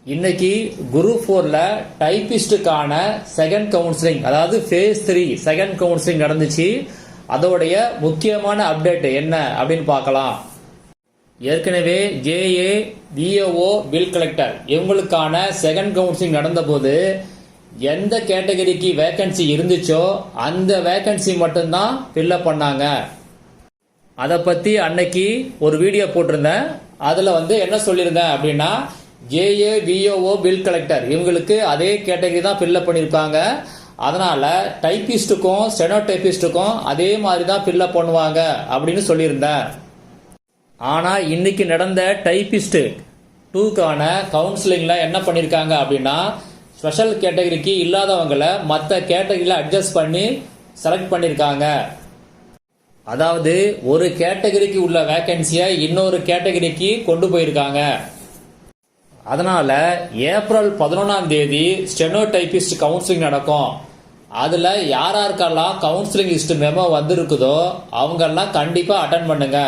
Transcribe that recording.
இன்னைக்கு group 4ல டைபிஸ்டுக்கான second counselling, அதாவது face 3 second counselling நடந்துச்சு. அதோடைய முக்கியமான அப்டேட் என்ன அப்படின்னு பார்க்கலாம். ஏற்கனவே ஜேஏ, விஓஓ, பில் கலெக்டர் இவங்களுக்கான செகண்ட் கவுன்சிலிங் நடந்தபோது எந்த கேட்டகரிக்கு வேகன்சி இருந்துச்சோ அந்த வேகன்சி மட்டும்தான் ஃபில்அப் பண்ணாங்க. அதை பற்றி அன்னைக்கு ஒரு வீடியோ போட்டிருந்தேன். அதில் என்ன சொல்லியிருந்தேன் அப்படின்னா, ஜேஏ, விஓஓ, பில் கலெக்டர் இவங்களுக்கு அதே கேட்டகரி தான் ஃபில்அப் பண்ணியிருக்காங்க. அதனால டைபிஸ்டுக்கும் ஸ்டெனோ டைபிஸ்டுக்கும் அதே மாதிரி தான் ஃபில்அப் பண்ணுவாங்க அப்படின்னு சொல்லியிருந்தேன். ஆனால் இன்னைக்கு நடந்த டைபிஸ்ட் 2க்கான கவுன்சிலிங்ல என்ன பண்ணியிருக்காங்க அப்படின்னா, ஸ்பெஷல் கேட்டகரிக்கு இல்லாதவங்களை மற்ற கேட்டகரியில் அட்ஜஸ்ட் பண்ணி செலக்ட் பண்ணியிருக்காங்க. அதாவது ஒரு கேட்டகரிக்கு உள்ள வேகன்சியை இன்னொரு கேட்டகரிக்கு கொண்டு போயிருக்காங்க. அதனால ஏப்ரல் 11ஆம் தேதி ஸ்டெனோ டைபிஸ்ட் கவுன்சிலிங் நடக்கும். அதுல யாருக்கெல்லாம் கவுன்சிலிங் லிஸ்ட் மெமோ வந்திருக்குதோ அவங்கெல்லாம் கண்டிப்பா அட்டன் பண்ணுங்க.